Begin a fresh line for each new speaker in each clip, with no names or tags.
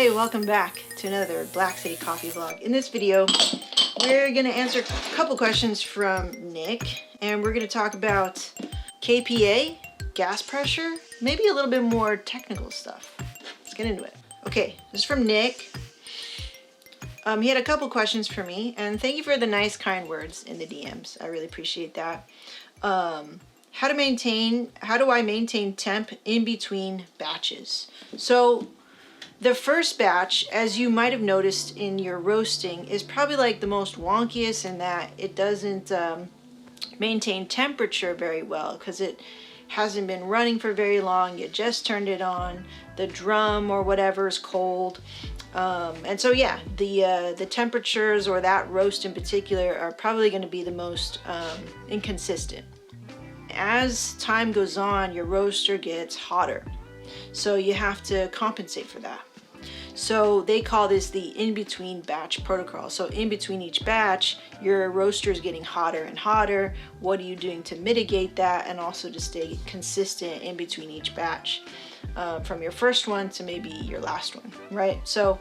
Hey, welcome back to another Black City Coffee vlog. In this video, we're gonna answer a couple questions from Nick, and we're gonna talk about KPA, gas pressure, maybe a little bit more technical stuff. Let's get into it. Okay, this is from Nick. He had a couple questions for me, and thank you for the nice, kind words in the DMs. I really appreciate that. How do I maintain temp in between batches? So the first batch, as you might have noticed in your roasting, is probably like the most wonkiest in that it doesn't maintain temperature very well because it hasn't been running for very long. You just turned it on, the drum or whatever is cold. And so yeah, the temperatures or that roast in particular are probably going to be the most inconsistent. As time goes on, your roaster gets hotter, so you have to compensate for that. So they call this the in-between batch protocol. So in between each batch, your roaster is getting hotter and hotter. What are you doing to mitigate that and also to stay consistent in between each batch, from your first one to maybe your last one, right? So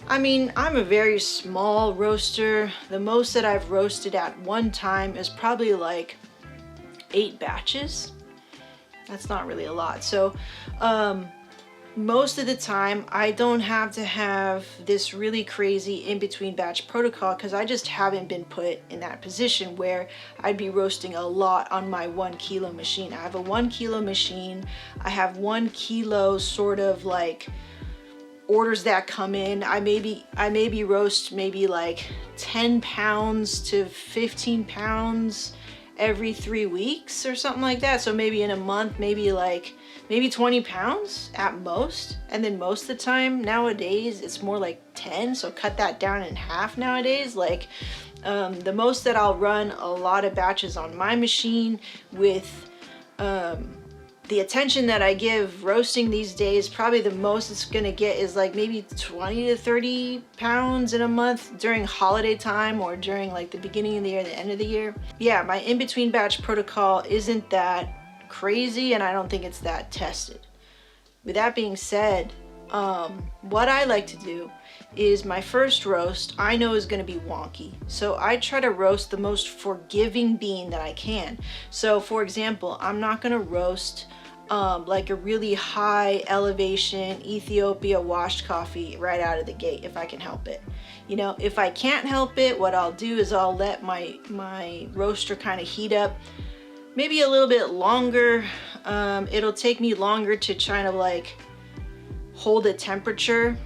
I mean, I'm a very small roaster. The most that I've roasted at one time is probably like 8 batches. That's not really a lot. So most of the time I don't have to have this really crazy in-between batch protocol because I just haven't been put in that position where I'd be roasting a lot on my 1 kilo machine. I have a 1 kilo machine. I have 1 kilo sort of like orders that come in. I maybe roast maybe like 10 pounds to 15 pounds every 3 weeks or something like that. So maybe in a month, maybe 20 pounds at most. And then most of the time nowadays it's more like 10. So cut that down in half nowadays. Like the most that I'll run a lot of batches on my machine with the attention that I give roasting these days, probably the most it's gonna get is like maybe 20 to 30 pounds in a month during holiday time or during like the beginning of the year, the end of the year. Yeah, my in-between batch protocol isn't that crazy and I don't think it's that tested. With that being said, what I like to do is my first roast I know is going to be wonky, so I try to roast the most forgiving bean that I can. So for example, I'm not going to roast like a really high elevation Ethiopia washed coffee right out of the gate if I can help it. You know, if I can't help it, what I'll do is I'll let my roaster kind of heat up maybe a little bit longer. It'll take me longer to kind of like hold a temperature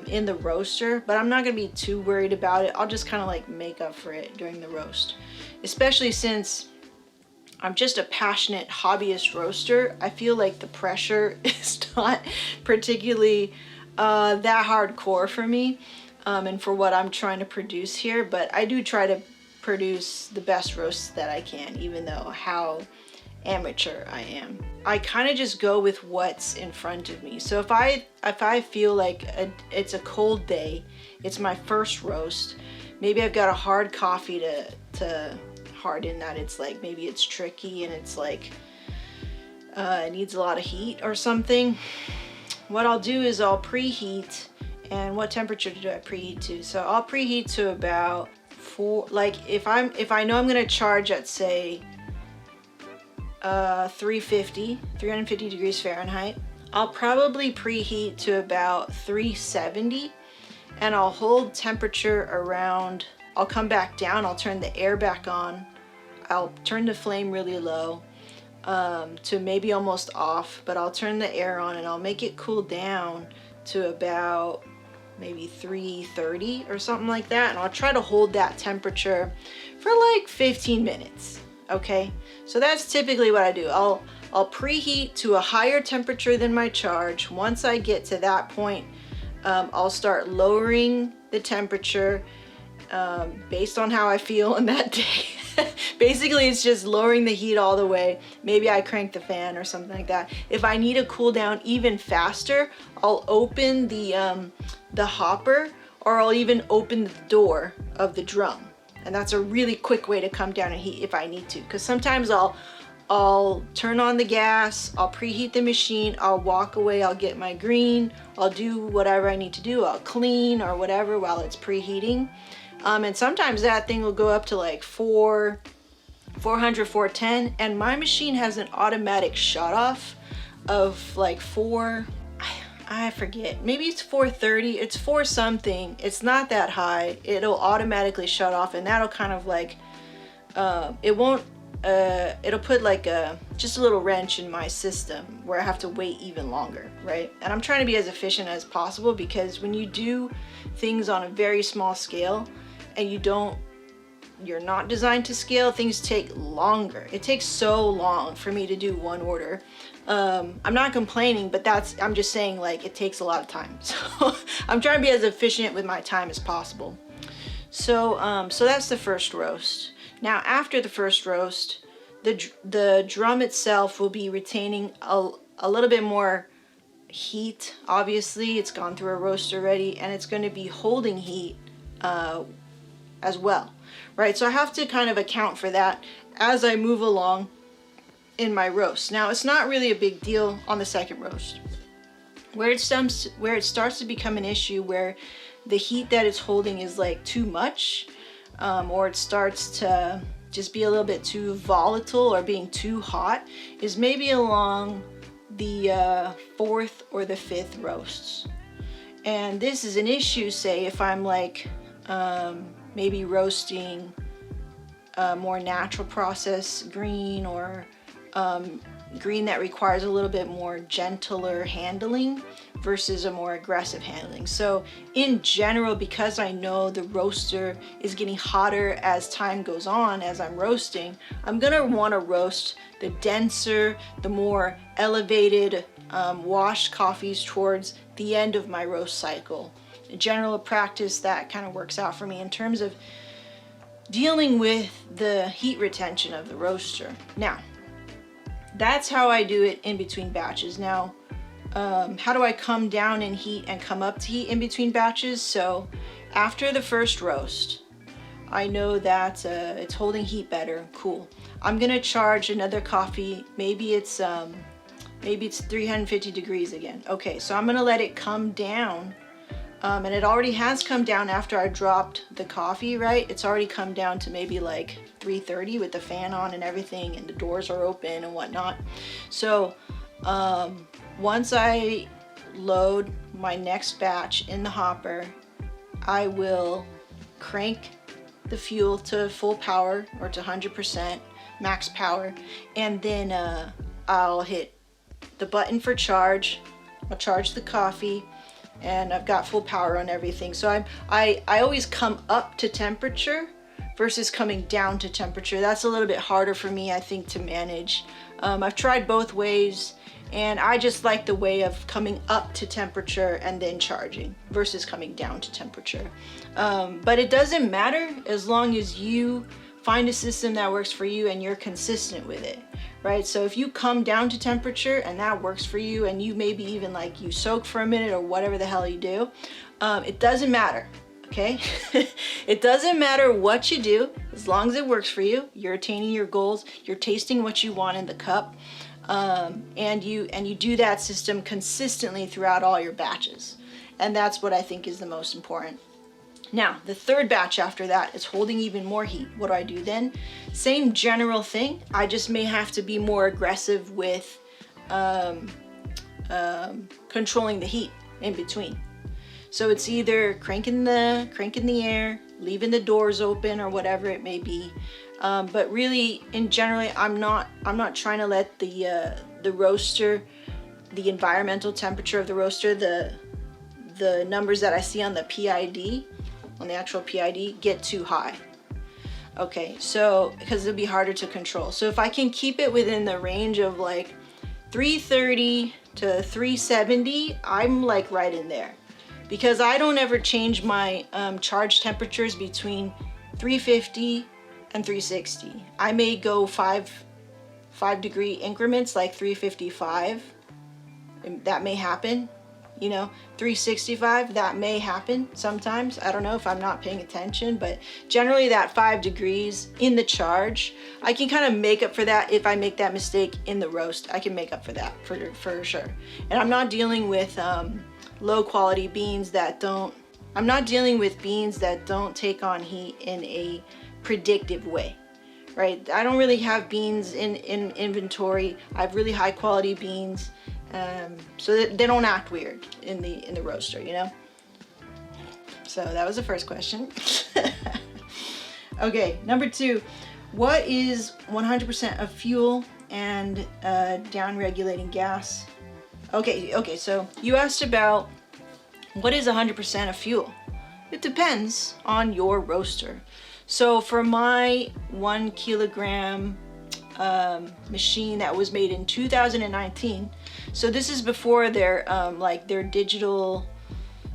in the roaster, but I'm not gonna be too worried about it. I'll just kind of like make up for it during the roast, especially since I'm just a passionate hobbyist roaster. I feel like the pressure is not particularly that hardcore for me and for what I'm trying to produce here, but I do try to produce the best roasts that I can, even though how amateur I am. I kind of just go with what's in front of me. So if I feel like it's a cold day, it's my first roast, maybe I've got a hard coffee to harden that, it's like maybe it's tricky and it's like it needs a lot of heat or something. What I'll do is I'll preheat. And what temperature do I preheat to? So I'll preheat to about 4, like if I know I'm gonna charge at say 350 degrees Fahrenheit, I'll probably preheat to about 370 and I'll hold temperature around, I'll come back down, I'll turn the air back on, I'll turn the flame really low to maybe almost off, but I'll turn the air on and I'll make it cool down to about maybe 330 or something like that, and I'll try to hold that temperature for like 15 minutes. Okay, so that's typically what I do. I'll preheat to a higher temperature than my charge. Once I get to that point, I'll start lowering the temperature based on how I feel in that day. Basically, it's just lowering the heat all the way. Maybe I crank the fan or something like that. If I need to cool down even faster, I'll open the hopper, or I'll even open the door of the drum. And that's a really quick way to come down and heat if I need to, because sometimes I'll I'll turn on the gas, I'll preheat the machine, I'll walk away, I'll get my green, I'll do whatever I need to do, I'll clean or whatever while it's preheating. And sometimes that thing will go up to like 400, 410, and my machine has an automatic shut off of like I forget, maybe it's 430, it's 4 something, it's not that high. It'll automatically shut off, and that'll kind of like, it won't, it'll put like just a little wrench in my system where I have to wait even longer, right? And I'm trying to be as efficient as possible, because when you do things on a very small scale and you're not designed to scale, things take longer. It takes so long for me to do one order. I'm not complaining, but I'm just saying, like, it takes a lot of time. So I'm trying to be as efficient with my time as possible. So so that's the first roast. Now after the first roast, the drum itself will be retaining a little bit more heat. Obviously, it's gone through a roast already, and it's going to be holding heat as well, right? So I have to kind of account for that as I move along in my roast. Now, it's not really a big deal on the second roast. Where it starts to become an issue, where the heat that it's holding is like too much, or it starts to just be a little bit too volatile or being too hot, is maybe along the fourth or the fifth roasts. And this is an issue, say, if I'm like maybe roasting a more natural process green, or green that requires a little bit more gentler handling versus a more aggressive handling. So in general, because I know the roaster is getting hotter as time goes on, as I'm roasting, I'm gonna want to roast the denser, the more elevated washed coffees towards the end of my roast cycle. In general practice, that kind of works out for me in terms of dealing with the heat retention of the roaster. Now, that's how I do it in between batches. Now, how do I come down in heat and come up to heat in between batches? So after the first roast, I know that it's holding heat better. Cool. I'm gonna charge another coffee. Maybe it's 350 degrees again. Okay, so I'm gonna let it come down. And it already has come down after I dropped the coffee, right? It's already come down to maybe like 330 with the fan on and everything, and the doors are open and whatnot. So once I load my next batch in the hopper, I will crank the fuel to full power, or to 100% max power, and then I'll hit the button for charge. I'll charge the coffee, and I've got full power on everything. So I always come up to temperature versus coming down to temperature. That's a little bit harder for me, I think, to manage. I've tried both ways, and I just like the way of coming up to temperature and then charging versus coming down to temperature. But it doesn't matter as long as you find a system that works for you and you're consistent with it, right? So if you come down to temperature and that works for you, and you maybe even like you soak for a minute or whatever the hell you do, it doesn't matter, okay? It doesn't matter what you do, as long as it works for you, you're attaining your goals, you're tasting what you want in the cup, and you do that system consistently throughout all your batches. And that's what I think is the most important. Now, the third batch after that is holding even more heat. What do I do then? Same general thing. I just may have to be more aggressive with controlling the heat in between. So it's either cranking the air, leaving the doors open, or whatever it may be. But really, in generally, I'm not trying to let the roaster, the environmental temperature of the roaster, the numbers that I see on the PID, on the actual PID, get too high. Okay, so because it'll be harder to control. So if I can keep it within the range of like 330 to 370, I'm like right in there, because I don't ever change my charge temperatures between 350 and 360. I may go 5 degree increments, like 355. That may happen. you know, 365, that may happen sometimes. I don't know if I'm not paying attention, but generally that 5 degrees in the charge, I can kind of make up for that. If I make that mistake in the roast, I can make up for that for sure. And I'm not dealing with low quality beans that don't, I'm not dealing with beans that don't take on heat in a predictive way, right? I don't really have beans in inventory. I have really high quality beans, so that they don't act weird in the roaster, you know? So that was the first question. Okay, number 2, what is 100% of fuel and down regulating gas? Okay, so you asked about what is 100% of fuel. It depends on your roaster. So for my 1 kilogram machine that was made in 2019, so this is before their like their digital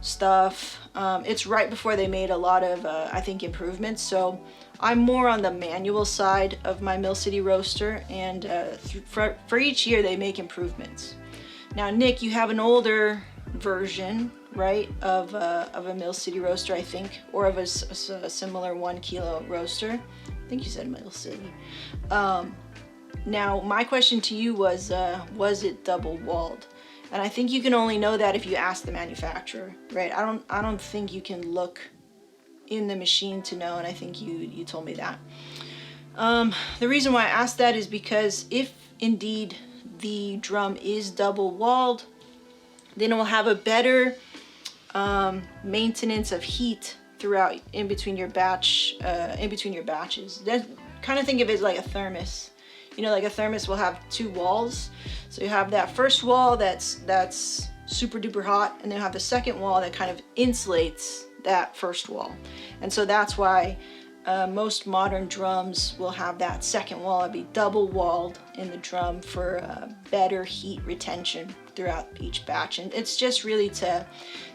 stuff. It's right before they made a lot of I think improvements. So I'm more on the manual side of my Mill City roaster, and for each year they make improvements. Now, Nick, you have an older version, right, of a Mill City roaster, I think, or of a similar 1 kilo roaster. I think you said Mill City. Now, my question to you was it double walled? And I think you can only know that if you ask the manufacturer, right? I don't think you can look in the machine to know, and I think you told me that. The reason why I asked that is because if indeed the drum is double walled, then it will have a better maintenance of heat throughout in between your batches. That, kind of think of it as like a thermos. You know, like a thermos will have 2 walls. So you have that first wall that's super duper hot, and then you have the second wall that kind of insulates that first wall. And so that's why most modern drums will have that second wall. It'll be double walled in the drum for better heat retention throughout each batch. And it's just really to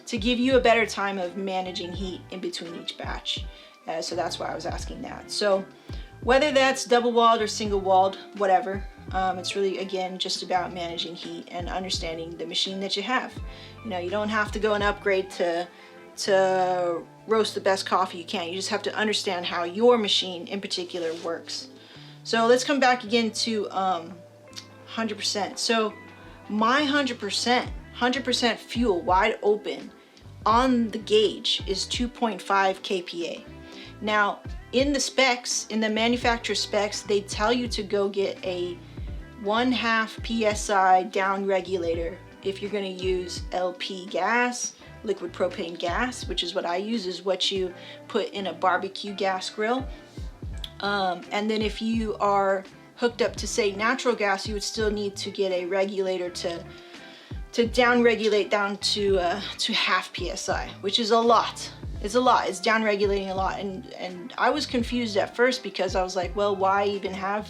give you a better time of managing heat in between each batch. So that's why I was asking that. So whether that's double walled or single walled, whatever, it's really, again, just about managing heat and understanding the machine that you have. You know, you don't have to go and upgrade to roast the best coffee you can. You just have to understand how your machine in particular works. So let's come back again to 100%. So my 100% fuel wide open on the gauge is 2.5 kPa. Now, in the specs, in the manufacturer specs, they tell you to go get a 1/2 psi down regulator if you're going to use LP gas, liquid propane gas, which is what I use, is what you put in a barbecue gas grill. And then if you are hooked up to, say, natural gas, you would still need to get a regulator to down regulate down to 1/2 psi, which is a lot. It's a lot. It's down regulating a lot. And I was confused at first because I was like, well, why even have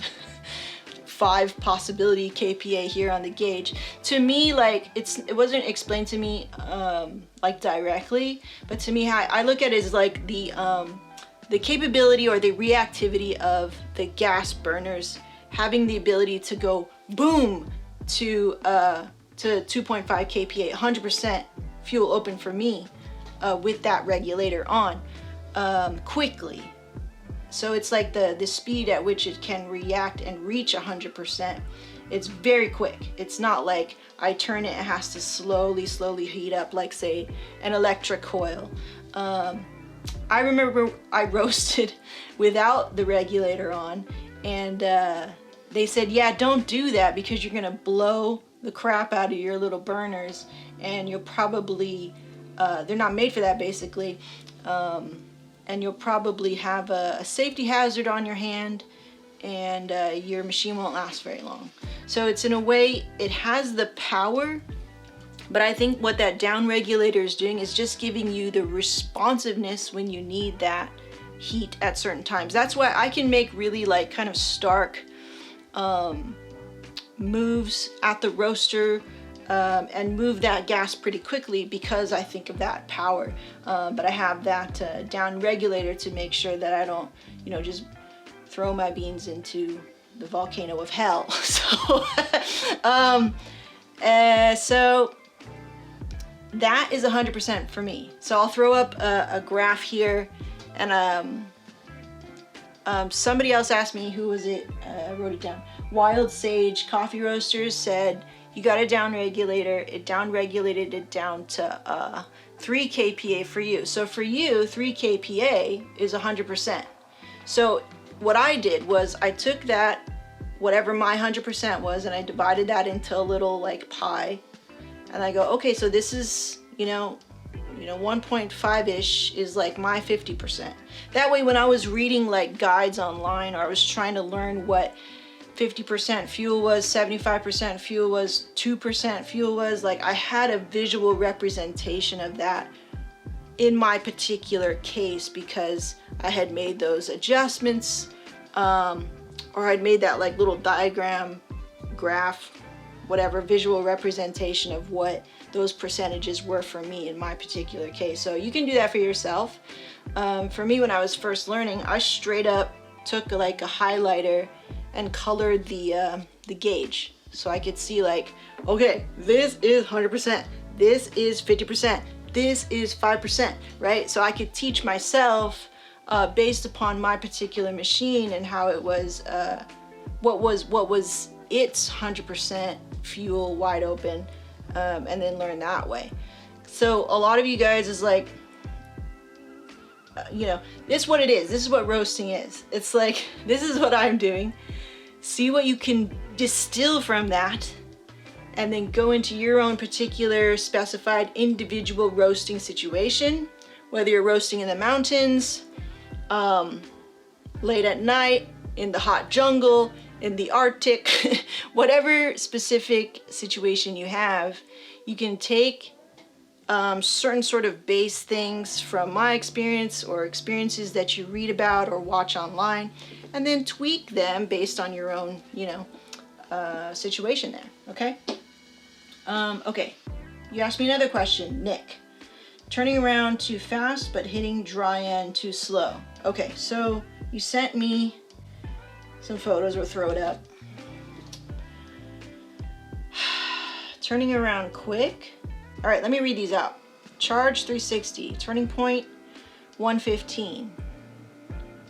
5 possibility kPa here on the gauge? To me, like, it wasn't explained to me like directly, but to me, I look at it as like the capability or the reactivity of the gas burners having the ability to go boom to 2.5 kPa, 100% fuel open for me with that regulator on quickly. So it's like the speed at which it can react and reach 100%. It's very quick. It's not like I turn it, it has to slowly heat up like, say, an electric coil. I remember I roasted without the regulator on, and they said, yeah, don't do that because you're gonna blow the crap out of your little burners, and you'll probably, they're not made for that basically, and you'll probably have a safety hazard on your hand, and your machine won't last very long. So it's, in a way, it has the power, but I think what that down regulator is doing is just giving you the responsiveness when you need that heat at certain times. That's why I can make really like kind of stark moves at the roaster and move that gas pretty quickly because I think of that power. But I have that down regulator to make sure that I don't, you know, just throw my beans into the volcano of hell. So, so that is 100% for me. So I'll throw up a graph here, and somebody else asked me, who was it? I wrote it down. Wild Sage Coffee Roasters said, you got a down regulator. It down regulated it down to 3 kPa for you. So for you, 3 kPa is 100%. So what I did was I took that, whatever my 100% was, and I divided that into a little like pie. And I go, okay, so this is, 1.5-ish is like my 50%. That way, when I was reading like guides online, or I was trying to learn what 50% fuel was, 75% fuel was, 2% fuel was, like I had a visual representation of that in my particular case, because I had made those adjustments, or I'd made that like little diagram, graph, whatever, visual representation of what those percentages were for me in my particular case. So you can do that for yourself. For me, when I was first learning, I straight up took like a highlighter and colored the gauge, so I could see like, okay, this is 100%, this is 50%, this is 5%, right? So I could teach myself based upon my particular machine and how it was, what was its 100% fuel wide open, and then learn that way. So a lot of you guys is like, this is what it is. This is what roasting is. It's like, this is what I'm doing. See what you can distill from that, and then go into your own particular specified individual roasting situation, whether you're roasting in the mountains, late at night, in the hot jungle, in the Arctic, whatever specific situation you have, you can take certain sort of base things from my experience or experiences that you read about or watch online, and then tweak them based on your own, situation there, okay? Okay, you asked me another question, Nick. Turning around too fast, but hitting dry end too slow. Okay, so you sent me some photos, we'll throw it up. Turning around quick. All right, let me read these out. Charge 360, turning point 115.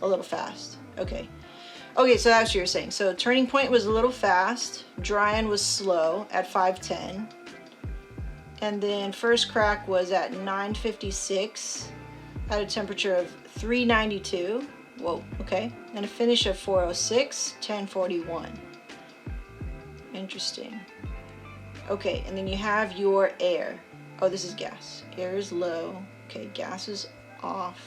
A little fast, okay. Okay, so that's what you're saying. So turning point was a little fast, dry end was slow at 510. And then first crack was at 956 at a temperature of 392. Whoa, okay. And a finish of 406, 1041. Interesting. Okay, and then you have your air. Oh, this is gas. Air is low. Okay, gas is off.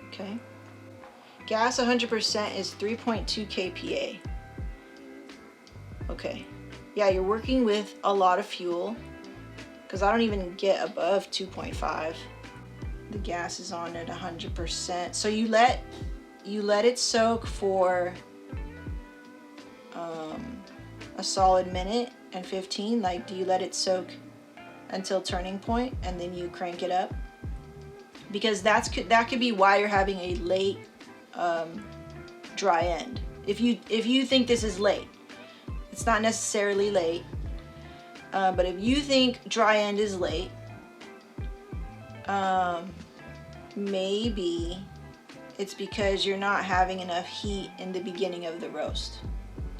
Okay. Gas 100% is 3.2 kPa. Okay. Yeah, you're working with a lot of fuel, because I don't even get above 2.5. The gas is on at 100%. So you let it soak for a solid minute and 15. Like, do you let it soak until turning point and then you crank it up? Because that could be why you're having a late dry end. If you think this is late, it's not necessarily late, but if you think dry end is late, maybe it's because you're not having enough heat in the beginning of the roast.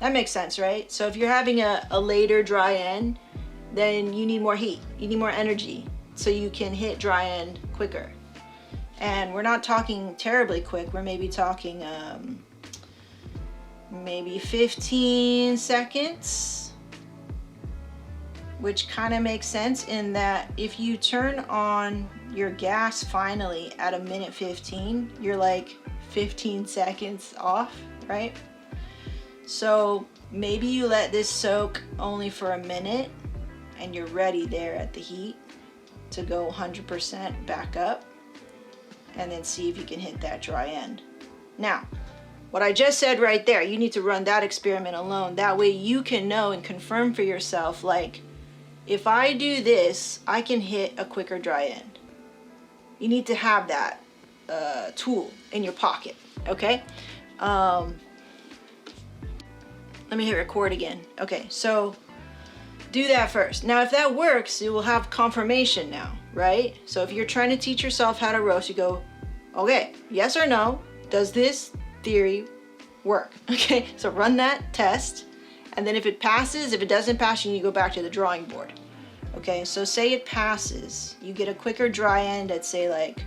That makes sense, right? So if you're having a later dry end, then you need more heat, you need more energy, so you can hit dry end quicker. And we're not talking terribly quick, we're maybe talking maybe 15 seconds, which kind of makes sense in that if you turn on your gas finally at a minute 15, you're like 15 seconds off, right? So maybe you let this soak only for a minute and you're ready there at the heat to go 100% back up, and then see if you can hit that dry end. Now, what I just said right there, you need to run that experiment alone. That way you can know and confirm for yourself, like, if I do this, I can hit a quicker dry end. You need to have that tool in your pocket, okay? Let me hit record again. Okay, so do that first. Now, if that works, you will have confirmation now, right? So if you're trying to teach yourself how to roast, you go, okay, yes or no, does this theory work? Okay, so run that test, and then if it passes, if it doesn't pass, you need to go back to the drawing board. Okay, so say it passes, you get a quicker dry end at say like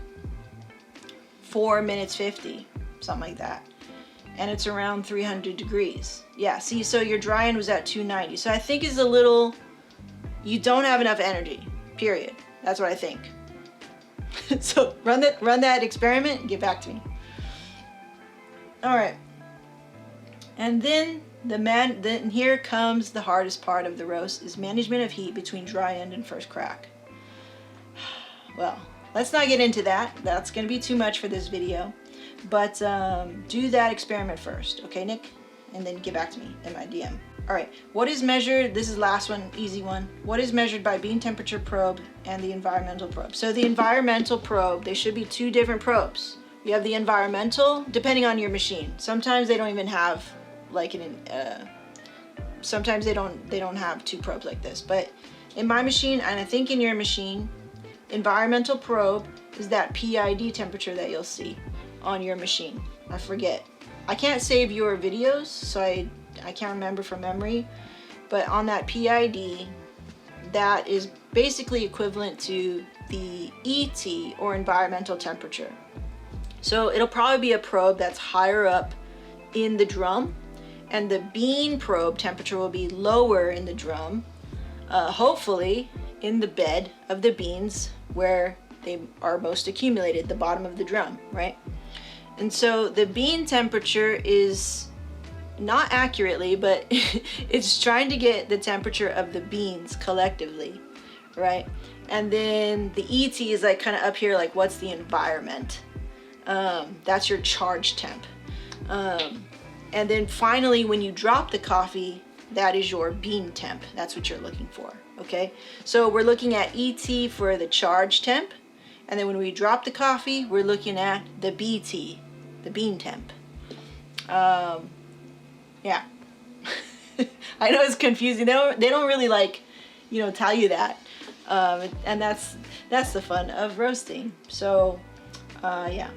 4 minutes 50, something like that. And it's around 300 degrees. Yeah, see, so your dry end was at 290. So I think it's a little, you don't have enough energy, period. That's what I think. So run that experiment and get back to me. All right. And then then here comes the hardest part of the roast, is management of heat between dry end and first crack. Well, let's not get into that. That's gonna be too much for this video. But do that experiment first, okay, Nick? And then get back to me in my DM. All right, what is measured, this is the last one, easy one. What is measured by bean temperature probe and the environmental probe? So the environmental probe, they should be two different probes. You have the environmental, depending on your machine. Sometimes they don't even have like sometimes they don't have two probes like this. But in my machine, and I think in your machine, environmental probe is that PID temperature that you'll see on your machine. I forget. I can't save your videos, so I can't remember from memory. But on that PID, that is basically equivalent to the ET, or environmental temperature. So it'll probably be a probe that's higher up in the drum, and the bean probe temperature will be lower in the drum, hopefully in the bed of the beans where they are most accumulated, the bottom of the drum, right? And so the bean temperature is not accurately, but it's trying to get the temperature of the beans collectively, right? And then the ET is like kind of up here, like what's the environment? That's your charge temp. And then finally, when you drop the coffee, that is your bean temp. That's what you're looking for, okay? So we're looking at ET for the charge temp, and then when we drop the coffee, we're looking at the BT, the bean temp. Yeah. I know it's confusing. They don't really like, you know, tell you that. And that's the fun of roasting. So, yeah.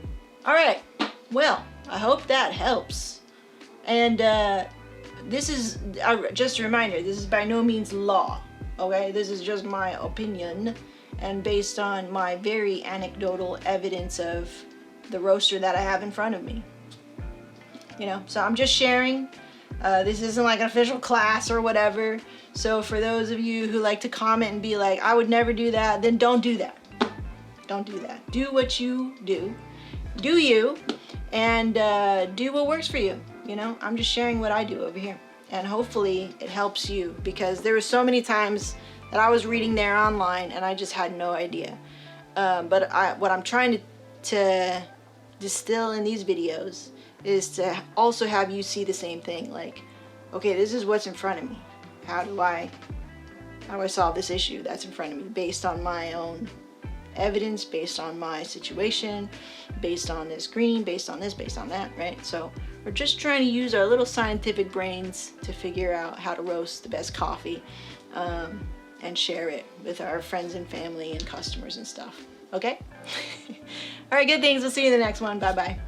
All right. Well, I hope that helps. And this is just a reminder, this is by no means law, okay? This is just my opinion and based on my very anecdotal evidence of the roaster that I have in front of me. You know, so I'm just sharing. This isn't like an official class or whatever. So for those of you who like to comment and be like, I would never do that, then don't do that. Don't do that. Do what you do. Do you, and do what works for you. You know, I'm just sharing what I do over here, and hopefully it helps you, because there were so many times that I was reading there online and I just had no idea. But what I'm trying to distill in these videos is to also have you see the same thing. Like, okay, this is what's in front of me. How do I solve this issue that's in front of me based on my own evidence, based on my situation, based on this green, based on this, based on that, right? So we're just trying to use our little scientific brains to figure out how to roast the best coffee, and share it with our friends and family and customers and stuff. Okay? All right, good things. We'll see you in the next one. Bye-bye.